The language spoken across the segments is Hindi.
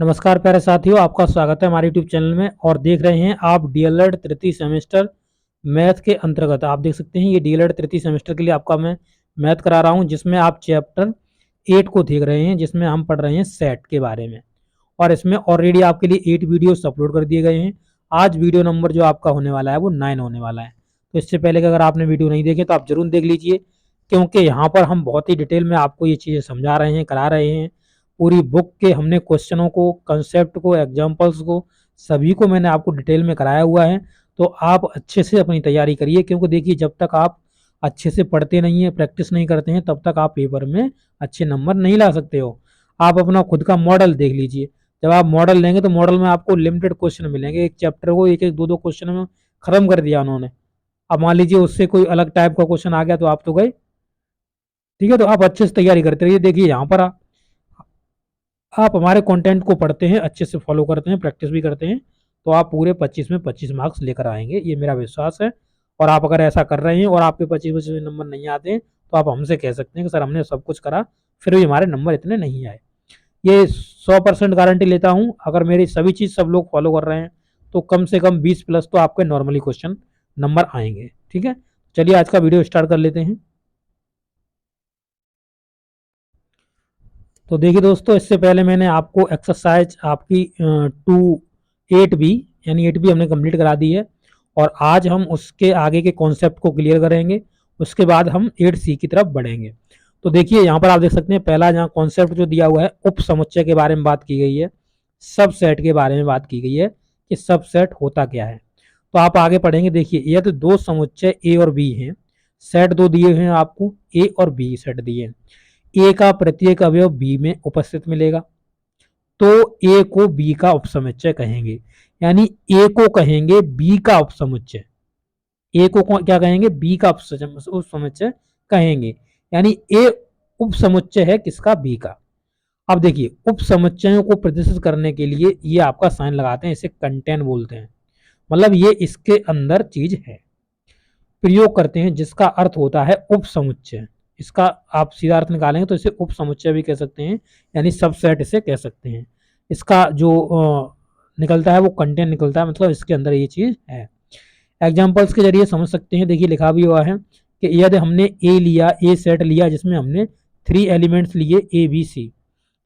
नमस्कार प्यारे साथियों, आपका स्वागत है हमारे यूट्यूब चैनल में और देख रहे हैं आप डीएलएड तृतीय सेमेस्टर मैथ के अंतर्गत। आप देख सकते हैं ये डीएलएड तृतीय सेमेस्टर के लिए आपका मैं मैथ करा रहा हूं, जिसमें आप चैप्टर 8 को देख रहे हैं, जिसमें हम पढ़ रहे हैं सेट के बारे में। और इसमें ऑलरेडी आपके लिए 8 वीडियोस अपलोड कर दिए गए हैं। आज वीडियो नंबर जो आपका होने वाला है वो 9 होने वाला है। तो इससे पहले कि अगर आपने वीडियो नहीं देखे तो आप जरूर देख लीजिए, क्योंकि यहाँ पर हम बहुत ही डिटेल में आपको ये चीज़ें समझा रहे हैं, करा रहे हैं। पूरी बुक के हमने क्वेश्चनों को, कंसेप्ट को, एग्जाम्पल्स को, सभी को मैंने आपको डिटेल में कराया हुआ है। तो आप अच्छे से अपनी तैयारी करिए, क्योंकि देखिए जब तक आप अच्छे से पढ़ते नहीं है, प्रैक्टिस नहीं करते हैं, तब तक आप पेपर में अच्छे नंबर नहीं ला सकते हो। आप अपना खुद का मॉडल देख लीजिए। जब आप मॉडल लेंगे तो मॉडल में आपको लिमिटेड क्वेश्चन मिलेंगे। एक चैप्टर को एक एक दो दो क्वेश्चन में खत्म कर दिया उन्होंने। अब मान लीजिए उससे कोई अलग टाइप का क्वेश्चन आ गया तो आप तो गए। ठीक है, तो आप अच्छे से तैयारी करते रहिए। देखिए यहाँ पर आप हमारे कंटेंट को पढ़ते हैं, अच्छे से फॉलो करते हैं, प्रैक्टिस भी करते हैं, तो आप पूरे 25 में 25 मार्क्स लेकर आएंगे, ये मेरा विश्वास है। और आप अगर ऐसा कर रहे हैं और आपके 25 नंबर नहीं आते हैं तो आप हमसे कह सकते हैं कि सर हमने सब कुछ करा फिर भी हमारे नंबर इतने नहीं आए। ये 100% गारंटी लेता हूँ। अगर मेरी सभी चीज़ सब लोग फॉलो कर रहे हैं तो कम से कम 20 प्लस तो आपके नॉर्मली क्वेश्चन नंबर आएंगे। ठीक है, चलिए आज का वीडियो स्टार्ट कर लेते हैं। तो देखिए दोस्तों, इससे पहले मैंने आपको एक्सरसाइज आपकी 2 8 बी यानी 8 बी हमने कंप्लीट करा दी है, और आज हम उसके आगे के कॉन्सेप्ट को क्लियर करेंगे। उसके बाद हम 8 सी की तरफ बढ़ेंगे। तो देखिए यहाँ पर आप देख सकते हैं, पहला जहाँ कॉन्सेप्ट जो दिया हुआ है, उप समुच्चय के बारे में बात की गई है, सब सेट के बारे में बात की गई है कि सब सेट होता क्या है। तो आप आगे पढ़ेंगे। देखिए ये तो दो समुच्चय ए और बी हैं, सेट दो दिए हुए हैं आपको, ए और बी सेट दिए हैं। ए का प्रत्येक अवयव बी में उपस्थित मिलेगा, तो ए को बी का उपसमुच्चय कहेंगे, यानी ए को कहेंगे बी का उपसमुच्चय। ए को क्या कहेंगे? बी का उपसमुच्चय कहेंगे, यानी ए उपसमुच्चय है किसका? बी का। अब देखिए उपसमुच्चयों को प्रदर्शित करने के लिए ये आपका साइन लगाते हैं, इसे कंटेन बोलते हैं, मतलब ये इसके अंदर चीज है, प्रयोग करते हैं, जिसका अर्थ होता है उपसमुच्चय। इसका आप सीधा अर्थ निकालेंगे तो इसे उपसमुच्चय भी कह सकते हैं, यानी सबसेट इसे कह सकते हैं। इसका जो निकलता है वो कंटेंट निकलता है, मतलब इसके अंदर ये चीज है। एग्जाम्पल्स के जरिए समझ सकते हैं। देखिए लिखा भी हुआ है कि यदि हमने ए लिया, ए सेट लिया जिसमें हमने 3 एलिमेंट्स लिए ए बी सी,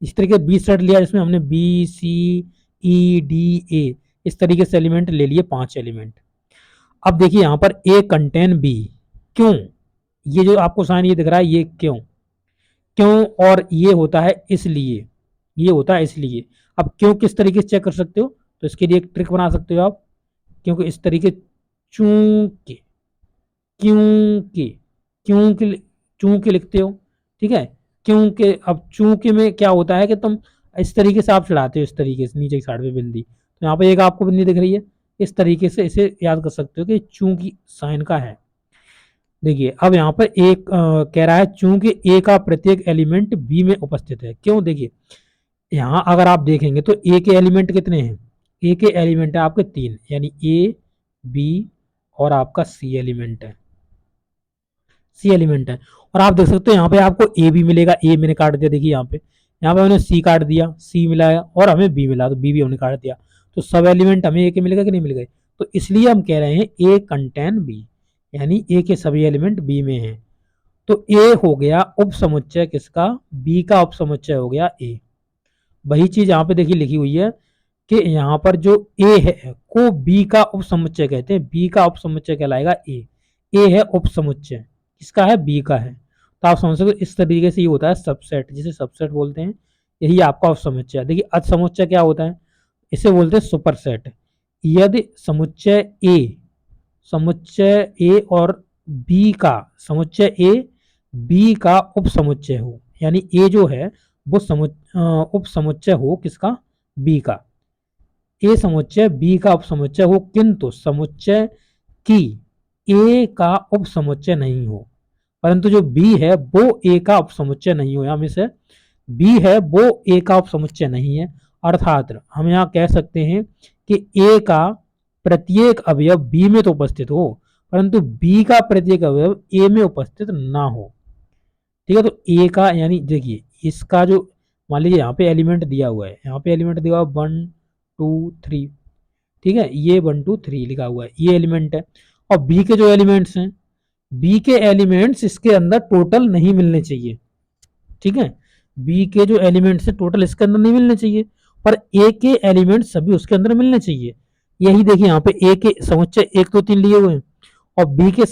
इस तरीके बी सेट लिया जिसमें हमने B C E D A, इस तरीके से एलिमेंट ले लिए 5 एलिमेंट। अब देखिए यहाँ पर ए कंटेन बी, क्यों? ये जो आपको साइन ये दिख रहा है, ये क्यों? क्यों और ये होता है इसलिए, ये होता है इसलिए। अब क्यों किस तरीके से चेक कर सकते हो? तो इसके लिए एक ट्रिक बना सकते हो आप, क्योंकि इस तरीके चूंकि, क्योंकि, क्योंकि, चूंकि लिखते हो। ठीक है, क्योंकि अब चूंकि में क्या होता है कि तुम इस तरीके से आप चढ़ाते हो, इस तरीके से नीचे की साइड पे बिंदी, तो यहाँ पे एक आपको बिंदी दिख रही है, इस तरीके से इसे याद कर सकते हो कि चूंकि साइन का है। देखिए अब यहाँ पर एक कह रहा है चूंकि ए का प्रत्येक एलिमेंट बी में उपस्थित है। क्यों? देखिए यहाँ अगर आप देखेंगे तो ए के एलिमेंट कितने हैं? ए के एलिमेंट है आपके 3, यानी ए बी और आपका सी एलिमेंट है, सी एलिमेंट है। और आप देख सकते हो यहाँ पे आपको ए भी मिलेगा, ए मैंने काट दिया। देखिए यहाँ पे हमने सी काट दिया, सी मिलाया, और हमें बी मिला तो बी भी हमने काट दिया। तो सब एलिमेंट हमें ए के मिलेगा कि नहीं मिल गए? तो इसलिए हम कह रहे हैं ए कंटेन बी, यानी ए के सभी एलिमेंट बी में हैं। तो ए हो गया उप समुच्चय किसका? बी का उप समुच्चय हो गया ए। वही चीज यहाँ पे देखिए लिखी हुई है कि यहाँ पर जो ए है को बी का उप समुच्चय कहते हैं, बी का उप समुच्चय कहलाएगा ए। ए है उप समुच्चय, किसका है? बी का है। तो आप समझ सकते हो इस तरीके से ये होता है सबसेट, जिसे सबसेट बोलते हैं। यही आपका उप समुच्चय है। देखिए अध समुच्चय क्या होता है? इसे बोलते हैं सुपरसेट। यदि समुच्चय ए, समुच्चय ए और बी का, समुच्चय ए बी का उप समुच्चय हो, यानी ए जो है वो उप समुच्चय हो किसका? बी का। ए समुच्चय बी का उप समुच्चय हो, किंतु समुच्चय की ए का उप समुच्चय नहीं हो, परंतु जो बी है वो ए का उप समुच्चय नहीं हो, हम इसे बी है वो ए का उप समुच्चय नहीं है। अर्थात हम यहाँ कह सकते हैं कि ए का प्रत्येक अवयव बी में तो उपस्थित हो, परंतु बी का प्रत्येक अवयव ए में उपस्थित ना हो। ठीक है, तो ए का यानी देखिए इसका जो मान लीजिए यहाँ पे एलिमेंट दिया हुआ है, यहाँ पे एलिमेंट दिया हुआ 1 2 3, ठीक है, ये 1 2 3 लिखा हुआ है, ये एलिमेंट है। और बी के जो एलिमेंट्स हैं, बी के एलिमेंट्स इसके अंदर टोटल नहीं मिलने चाहिए, ठीक है, बी के जो एलिमेंट्स है टोटल इसके अंदर नहीं मिलने चाहिए, पर ए के एलिमेंट्स सभी उसके अंदर मिलने चाहिए। यही देखिए यहाँ पे ए के समुच्चय 1 2 3 लिए हुए हैं, और बी के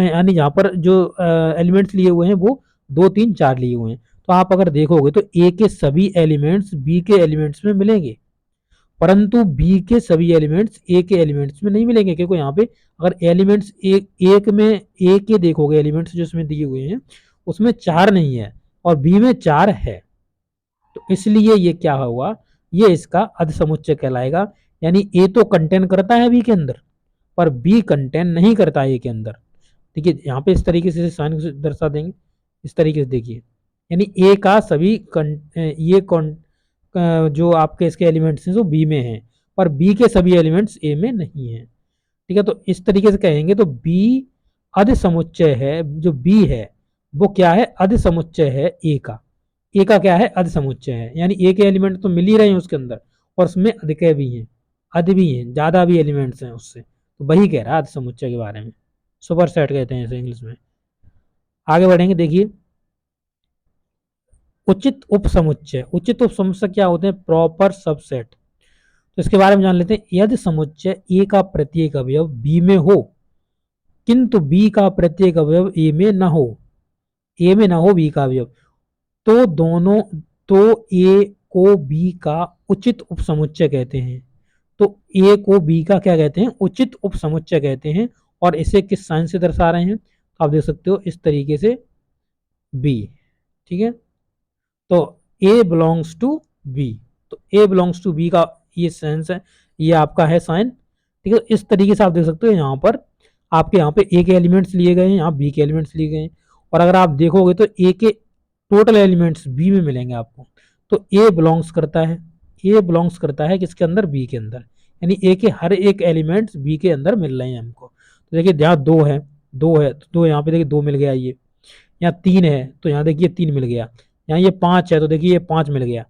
यानी यहाँ पर जो एलिमेंट्स लिए हुए हैं वो 2 3 4 लिए हुए हैं। तो आप अगर देखोगे तो ए के सभी एलिमेंट्स बी के एलिमेंट्स में मिलेंगे, परंतु बी के सभी एलिमेंट्स ए के एलिमेंट्स में नहीं मिलेंगे, क्योंकि यहाँ पे अगर एलिमेंट्स एक में ए के देखोगे एलिमेंट्स जो इसमें दिए हुए हैं उसमें 4 नहीं है और बी में 4 है, तो इसलिए ये क्या हुआ, ये इसका अधसमुच्चय कहलाएगा। यानी ए तो कंटेन करता है बी के अंदर पर बी कंटेन नहीं करता ए के अंदर। देखिए यहाँ पे इस तरीके से साइन दर्शा देंगे, इस तरीके से देखिए, यानी ए का सभी ये जो आपके इसके एलिमेंट्स हैं जो बी में हैं, पर बी के सभी एलिमेंट्स ए में नहीं है, ठीक है। तो इस तरीके से कहेंगे तो बी अधसमुच्चय है, जो बी है वो क्या है, अधसमुच्चय है ए का, ए का क्या है, अधसमुच्चय है, यानी ए के एलिमेंट तो मिल ही रहे हैं उसके अंदर और उसमें अधिक भी हैं, अध भी हैं, ज्यादा भी एलिमेंट्स हैं उससे, तो वही कह रहा है अधसमुच्चय के बारे में, सुपर सेट कहते हैं इसे इंग्लिश में। आगे बढ़ेंगे, देखिए उचित उपसमुच्चय, उचित उपसमुच्चय क्या होते हैं, प्रॉपर सबसेट। तो इसके बारे में जान लेते हैं, यदि समुच्चय ए का प्रत्येक अवयव बी में हो किंतु बी का प्रत्येक अवयव ए में न हो, ए में ना हो बी का अवयव, तो दोनों, तो ए को बी का उचित उपसमुच्चय कहते हैं। तो ए को बी का क्या कहते हैं, उचित उपसमुच्चय कहते हैं। और इसे किस साइन से दर्शा रहे हैं, आप देख सकते हो इस तरीके से बी, ठीक है, तो ए बिलोंग्स टू बी, तो ए बिलोंग्स टू बी का ये सेंस है, ये आपका है साइन, ठीक है। इस तरीके से आप देख सकते हो यहाँ पर आपके यहाँ पे ए के एलिमेंट्स लिए गए हैं, यहाँ बी के एलिमेंट्स लिए गए हैं, और अगर आप देखोगे तो ए के टोटल एलिमेंट्स बी में मिलेंगे आपको। तो ए बिलोंग्स करता है, ए बिलोंग्स करता है किसके अंदर, बी के अंदर, यानी ए के हर एक एलिमेंट्स बी के अंदर मिल रहे हैं हमको। तो देखिए यहाँ दो है, दो है तो दो, यहाँ पे देखिए दो मिल गया, ये यहाँ तीन है तो यहाँ देखिए तीन मिल गया, यहाँ ये पाँच है तो देखिए ये पाँच मिल गया।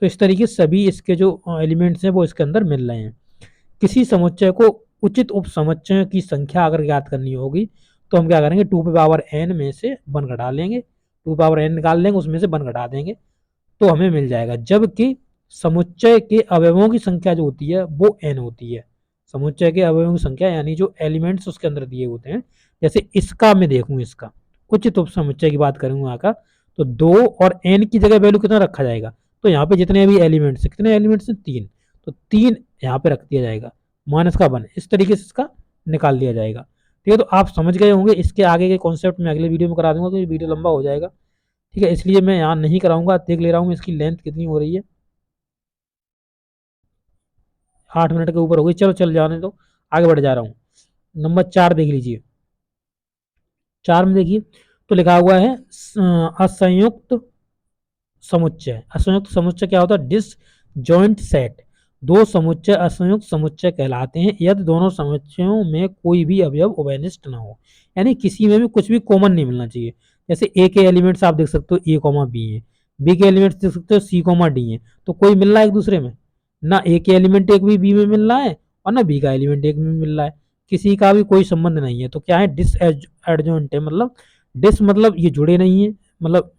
तो इस तरीके से सभी इसके जो एलिमेंट्स हैं वो इसके अंदर मिल रहे हैं। किसी समुच्चय को उचित उपसमुच्चयों की संख्या अगर ज्ञात करनी होगी तो हम क्या करेंगे, 2 पे पावर n में से 1 घटा लेंगे, 2 पावर n निकाल लेंगे, उसमें से 1 घटा देंगे तो हमें मिल जाएगा। जबकि समुच्चय के अवयवों की संख्या जो होती है वो n होती है, समुच्चय के अवयवों की संख्या यानी जो एलिमेंट्स उसके अंदर दिए होते हैं। जैसे इसका मैं देखूं, इसका उचित उपसमुच्चय की बात करूंगा यहाँ का, तो 2 और n की जगह वैल्यू कितना रखा जाएगा, तो यहाँ पे जितने भी एलिमेंट्स है, कितने एलिमेंट्स हैं, 3, तो 3 यहाँ पे रख दिया जाएगा, माइनस का 1, इस तरीके से इसका निकाल दिया जाएगा, ठीक है। तो आप समझ गए होंगे। इसके आगे के कॉन्सेप्ट में अगले वीडियो में करा दूंगा, तो ये वीडियो लंबा हो जाएगा, ठीक है, इसलिए मैं यहाँ नहीं कराऊंगा। देख ले रहा हूँ इसकी लेंथ कितनी हो रही है, 8 मिनट के ऊपर हो गई, चलो चल जाने दो, आगे बढ़ जा रहा हूँ। नंबर 4 देख लीजिए, 4 में देखिए तो लिखा हुआ है असंयुक्त समुच्चय। असंयुक्त समुच्चय क्या होता है, डिसजॉइंट सेट। दो समुच्चय असंयुक्त समुच्चय कहलाते हैं यदि दोनों समुच्चयों में कोई भी अवयव उभयनिष्ठ ना हो, यानी किसी में भी कुछ भी कॉमन नहीं मिलना चाहिए। जैसे ए के एलिमेंट्स आप देख सकते हो ए कॉमा बी है, बी के एलिमेंट्स देख सकते हो सी कॉमा डी है, तो कोई मिल रहा है एक दूसरे में, ना ए के एलिमेंट एक भी बी में मिल रहा है और ना बी का एलिमेंट एक में मिल रहा है, किसी का भी कोई संबंध नहीं है। तो क्या है, डिस एडजॉइंट है, मतलब डिस मतलब ये जुड़े नहीं है, मतलब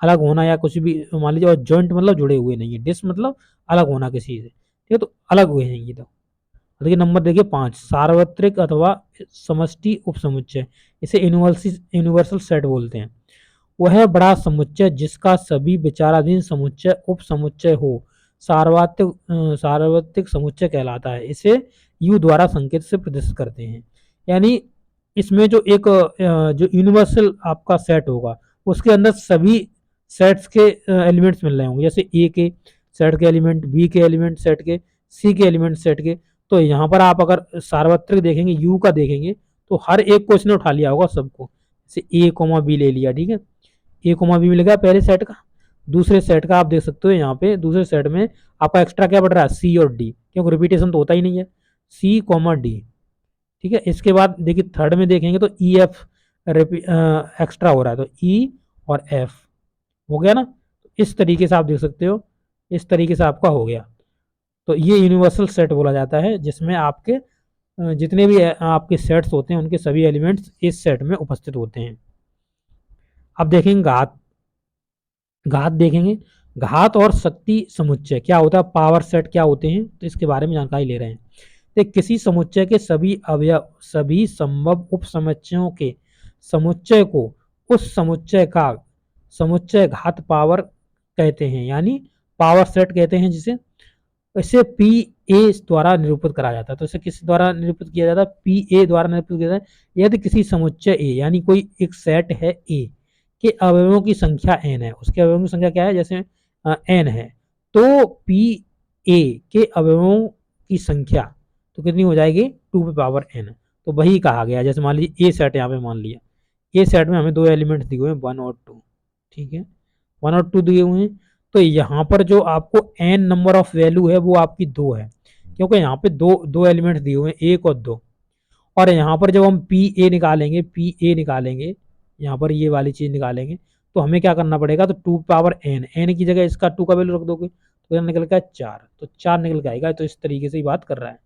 अलग होना या कुछ भी मान लीजिए, और जॉइंट मतलब जुड़े हुए नहीं है, डिस मतलब अलग होना किसी से, ठीक है, तो अलग हुए हैं ये। तो देखिए नंबर देखिए 5, सार्वत्रिक अथवा समष्टि उपसमुच्चय, इसे यूनिवर्सल सेट बोलते हैं। वह बड़ा समुच्चय जिसका सभी विचाराधीन समुच्चय उपसमुच्चय हो सार्वत्रिक समुच्चय कहलाता है। इसे यू द्वारा संकेत से प्रदर्शित करते हैं, यानी इसमें जो एक जो यूनिवर्सल आपका सेट होगा उसके अंदर सभी सेट्स के एलिमेंट्स मिल रहे होंगे, जैसे ए के सेट के एलिमेंट, बी के एलिमेंट सेट के, सी के एलिमेंट सेट के। तो यहाँ पर आप अगर सार्वत्रिक देखेंगे, यू का देखेंगे, तो हर एक को इसने उठा लिया होगा सबको, जैसे ए कोमा बी ले लिया, ठीक है, ए कोमा बी मिल गया पहले सेट का। दूसरे सेट का आप देख सकते हो यहाँ पे, दूसरे सेट में आपका एक्स्ट्रा क्या बढ़ रहा है, सी और डी, क्योंकि रिपीटेशन तो होता ही नहीं है, सी कोमा डी, ठीक है। इसके बाद देखिए थर्ड में देखेंगे तो ई एफ एक्स्ट्रा हो रहा है, तो ई और एफ हो गया ना। इस तरीके से आप देख सकते हो, इस तरीके से आपका हो गया। तो ये यूनिवर्सल सेट बोला जाता है, जिसमें आपके जितने भी आपके सेट्स होते हैं उनके सभी एलिमेंट्स इस सेट में उपस्थित होते हैं। अब देखेंगे घात, घात देखेंगे। घात और शक्ति समुच्चय क्या होता है, पावर सेट क्या होते हैं, तो इसके बारे में जानकारी ले रहे हैं। तो किसी समुच्चय के सभी अवयव, सभी संभव उप समुच्चयों के समुच्चय को उस समुच्चय का समुच्चय घात पावर कहते हैं, यानी पावर सेट कहते हैं जिसे। इसे पी ए द्वारा निरूपित करा जाता है। तो इसे किस द्वारा निरूपित किया जाता है, पी ए द्वारा निरूपित किया जाता है। यदि किसी समुच्चय ए, यानी कोई एक सेट है ए के अवयवों की संख्या एन है, उसके अवयवों की संख्या क्या है, जैसे एन है, तो पी ए के अवयवों की संख्या तो कितनी हो जाएगी, 2 पे पावर एन। तो वही कहा गया, जैसे मान लीजिए ए सेट यहाँ पे मान लिया, ए सेट में हमें 2 एलिमेंट्स दिए हुए हैं 1 और 2, ठीक है, 1 और 2 दिए हुए हैं। तो यहाँ पर जो आपको एन नंबर ऑफ वैल्यू है वो आपकी 2 है, क्योंकि यहाँ पे दो एलिमेंट्स दिए हुए हैं 1 और 2। और यहाँ पर जब हम पी ए निकालेंगे, पी ए निकालेंगे, यहाँ पर ये वाली चीज निकालेंगे, तो हमें क्या करना पड़ेगा, तो 2 पावर एन, एन की जगह इसका 2 का वैल्यू रख दोगे तो निकल गया 4, तो 4 निकल के आएगा। तो इस तरीके से ही बात कर रहा है।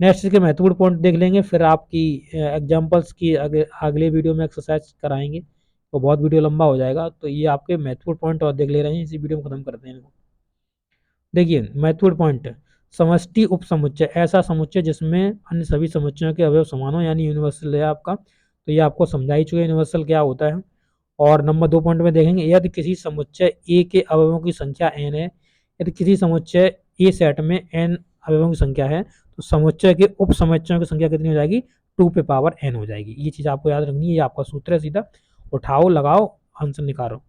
नेक्स्ट इसके महत्वपूर्ण पॉइंट देख लेंगे, फिर आपकी एग्जाम्पल्स की अगले वीडियो में एक्सरसाइज कराएंगे, तो बहुत वीडियो लंबा हो जाएगा। तो ये आपके महत्वपूर्ण पॉइंट और देख ले रहे हैं, इसी वीडियो में खत्म करते हैं इनको। देखिए महत्वपूर्ण पॉइंट, समष्टि उपसमुच्चय, ऐसा समुच्चय जिसमें अन्य सभी समुच्चयों के अवयव समान हो, यानी यूनिवर्सल है आपका। तो ये आपको समझा ही चुके यूनिवर्सल क्या होता है। और नंबर 2 पॉइंट में देखेंगे, यदि किसी समुच्चय ए के अवयवों की संख्या एन है, यदि किसी समुच्चय ए सेट में एन अवयवों की संख्या है, तो समुच्चय के उप समुच्चयों की संख्या कितनी हो जाएगी, 2 पे पावर एन हो जाएगी। ये चीज आपको याद रखनी है, ये आपका सूत्र है, सीधा उठाओ लगाओ आंसर निकालो।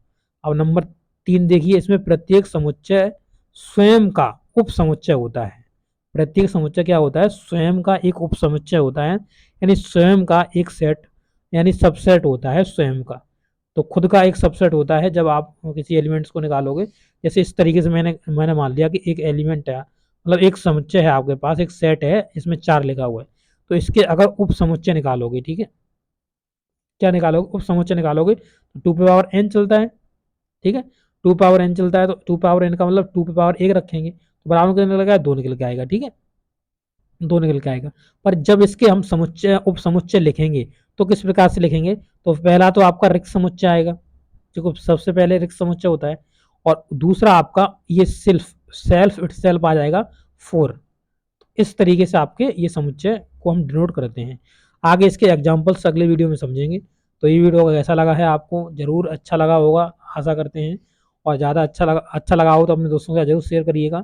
अब नंबर 3 देखिए, इसमें प्रत्येक समुच्चय स्वयं का उप समुच्चय होता है। प्रत्येक समुच्चय क्या होता है, स्वयं का एक उप समुच्चय होता है, यानी स्वयं का एक सेट, यानी सबसेट होता है स्वयं का। तो खुद का एक सबसेट होता है जब आप किसी एलिमेंट्स को निकालोगे। जैसे इस तरीके से मैंने मान लिया कि एक एलिमेंट है, मतलब एक समुच्चय है आपके पास, एक सेट है, इसमें 4 लिखा हुआ है, तो इसके अगर उप समुच्चय निकालोगे, ठीक है, क्या निकालोगे, उप समुच्चय निकालोगे, तो 2 पे पावर एन चलता है, ठीक है, 2 पावर एन चलता है, तो 2 पावर एन का मतलब 2 पे पावर 1 रखेंगे, तो बराबर कितने निकल गया, 2 निकल के आएगा, ठीक है, 2 निकल के आएगा। पर जब इसके हम समुच्चय उप समुच्चय लिखेंगे तो किस प्रकार से लिखेंगे, तो पहला तो आपका रिक्त समुच्चय आएगा, जो सबसे पहले रिक्त समुच्चय होता है, और दूसरा आपका ये सेल्फ इटसेल्फ आ जाएगा 4। इस तरीके से आपके ये समुच्चय को हम डिनोट करते हैं। आगे इसके एग्जाम्पल्स अगले वीडियो में समझेंगे। तो ये वीडियो कैसा लगा है आपको, जरूर अच्छा लगा होगा, आशा करते हैं। और ज़्यादा अच्छा लगा हो तो अपने दोस्तों के साथ जरूर शेयर करिएगा,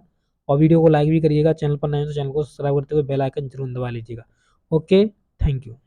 और वीडियो को लाइक भी करिएगा। चैनल पर नए हैं तो चैनल को सब्सक्राइब करते हुए बेल आइकन जरूर दबा लीजिएगा। Okay, thank you.